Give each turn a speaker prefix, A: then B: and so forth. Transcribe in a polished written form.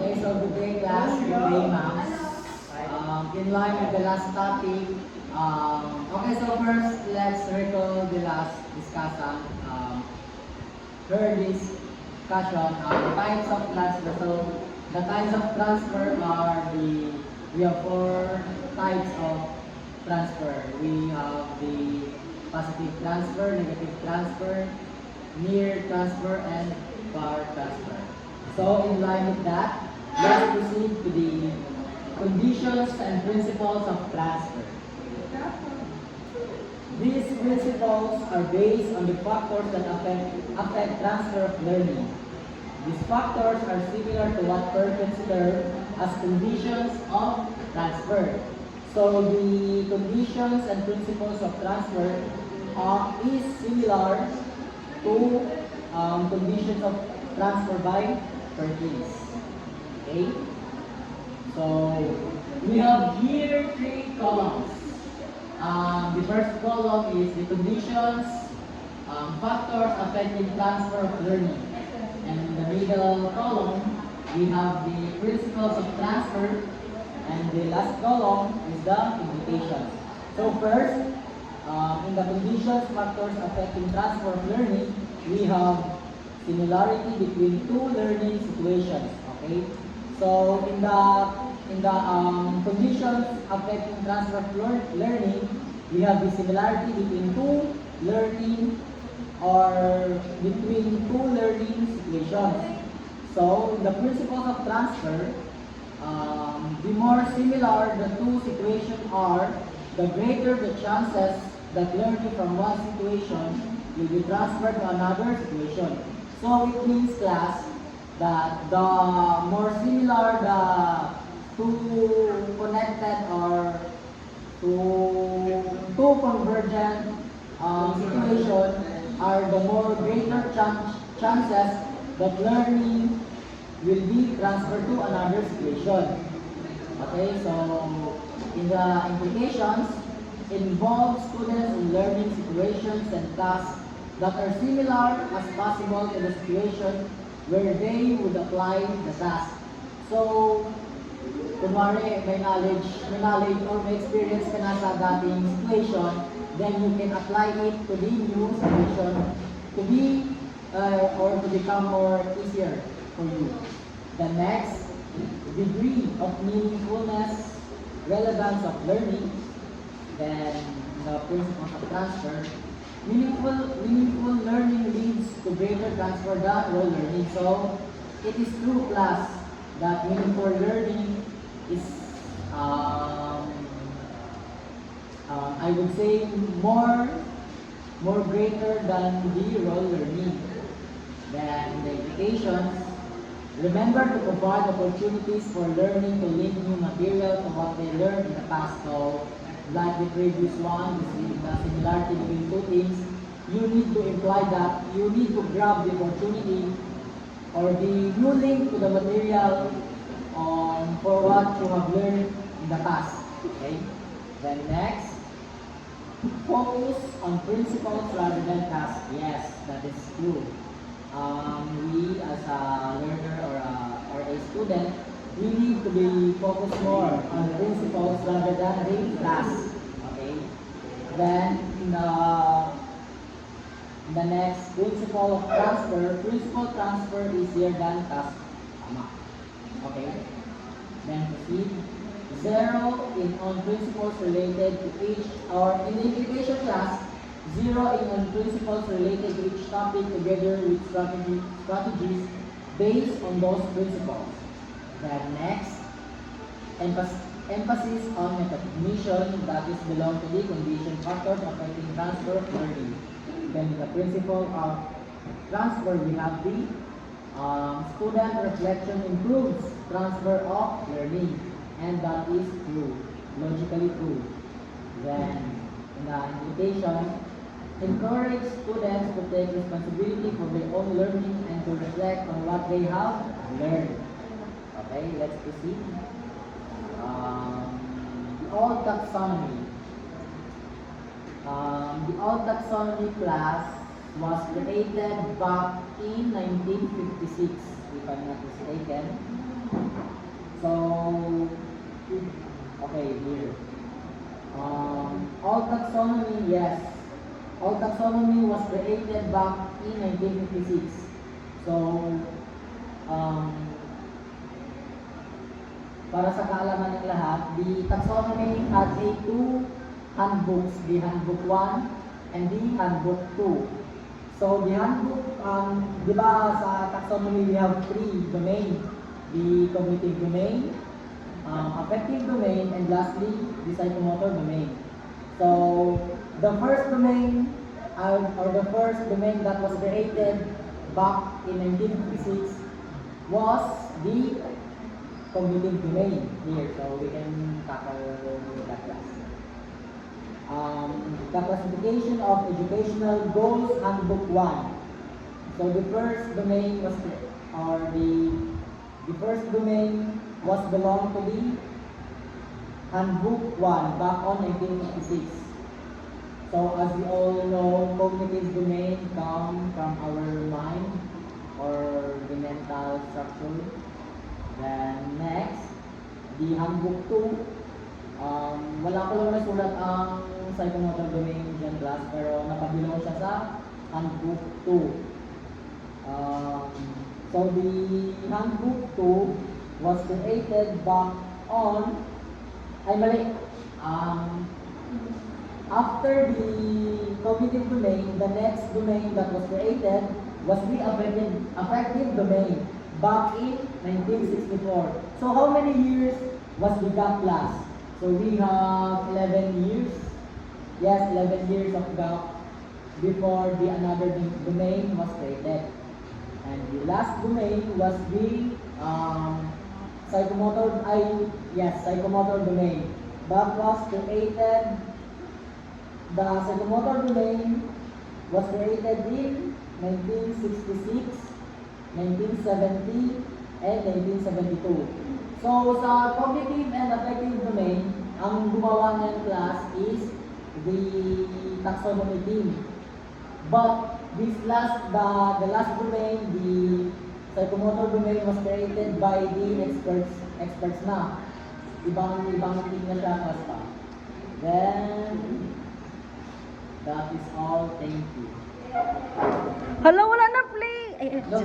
A: Okay, so good day class, good day ma'am. In line with the last topic, okay, so first let's recall the last discussion. Heard this discussion, the types of transfer. So the types of transfer are we have four types of transfer. We have the positive transfer, negative transfer, near transfer, and far transfer. So in line with that, let's proceed to the conditions and principles of transfer. These principles are based on the factors that affect transfer of learning. These factors are similar to what Perkins termed as conditions of transfer. So the conditions and principles of transfer is similar to conditions of transfer by Perkins. Okay? So we have here three columns. The first column is the conditions, factors affecting transfer of learning. And in the middle column, we have the principles of transfer. And the last column is the implications. So first, in the conditions, factors affecting transfer of learning, we have similarity between two learning situations. Okay, so in the conditions affecting transfer of learning, we have the similarity between two learning or between two learning situations. So in the principles of transfer, the more similar the two situations are, the greater the chances that learning from one situation will be transferred to another situation. So it means, class, that the more similar the two connected or two convergent situation are, the more greater chances that learning will be transferred to another situation. Okay, so in the implications, involve students in learning situations and tasks that are similar as possible to the situation where they would apply the task. So, kunwari may knowledge or may experience ka na sa dating situation, then you can apply it to the new situation to be or to become more easier for you. The next, degree of meaningfulness, relevance of learning, then the principles of transfer. Meaningful learning leads to greater transfer than raw learning. So it is true, class, that meaningful learning is, I would say, more greater than the raw learning. Then the implications. Remember to provide opportunities for learning to link new material to what they learned in the past. So, like the previous one, the similarity between two things, you need to imply that you need to grab the opportunity or the new link to the material for what you have learned in the past. Okay? Then next, focus on principles rather than tasks. Yes, that is true. We as a learner or a student, we need to be focused more on principles rather than the tasks. Okay. Then in the next, principle of transfer. Principle transfer is easier than task. Okay. Then proceed. 0 on principles related to each, or in the implication class, 0 on principles related to each topic together with strategies based on those principles. Then next, emphasis on metacognition, that is belong to the condition factors affecting transfer of learning. Then the principle of transfer, we have the student reflection improves transfer of learning, and that is true, logically true. Then in the implication, encourage students to take responsibility for their own learning and to reflect on what they have learned. Okay, let's proceed. The old taxonomy. The old taxonomy class was created back in 1956, if I'm not mistaken. okay, here. All taxonomy, yes. All taxonomy was created back in 1956. So, um, para sa kaalaman ng lahat, the taxonomy had two handbooks, the handbook 1 and the handbook 2. So the handbook, di ba sa taxonomy we have three domain, the cognitive domain, affective domain, and lastly, the psychomotor domain. So the first domain, or the first domain that was created back in 1956 was the cognitive domain here, so we can tackle that class. The classification of educational goals, handbook 1. So the first domain was the first domain was belong to the handbook 1 back on 1956. So as we all know, cognitive domain come from our mind or the mental structure. Then next, the handbook 2. Wala ko lang nasulat ang psychomotor domain dyan class, pero nakabilong siya sa handbook 2. So the handbook 2 was created back on, after the cognitive domain, the next domain that was created was the affective domain back in 1964. So how many years was the gap class? So we have 11 years. Yes, 11 years of gap before the another domain was created. And the last domain was the psychomotor domain. That was created, the psychomotor domain was created in 1966, 1970, and 1972. So, sa cognitive and affective domain, ang gumawa ng class is the taxonomy team. But the last domain, the psychomotor domain was created by the experts na. Ibang team na siya class pa. Then, that is all. Thank you.
B: Hala, wala na play.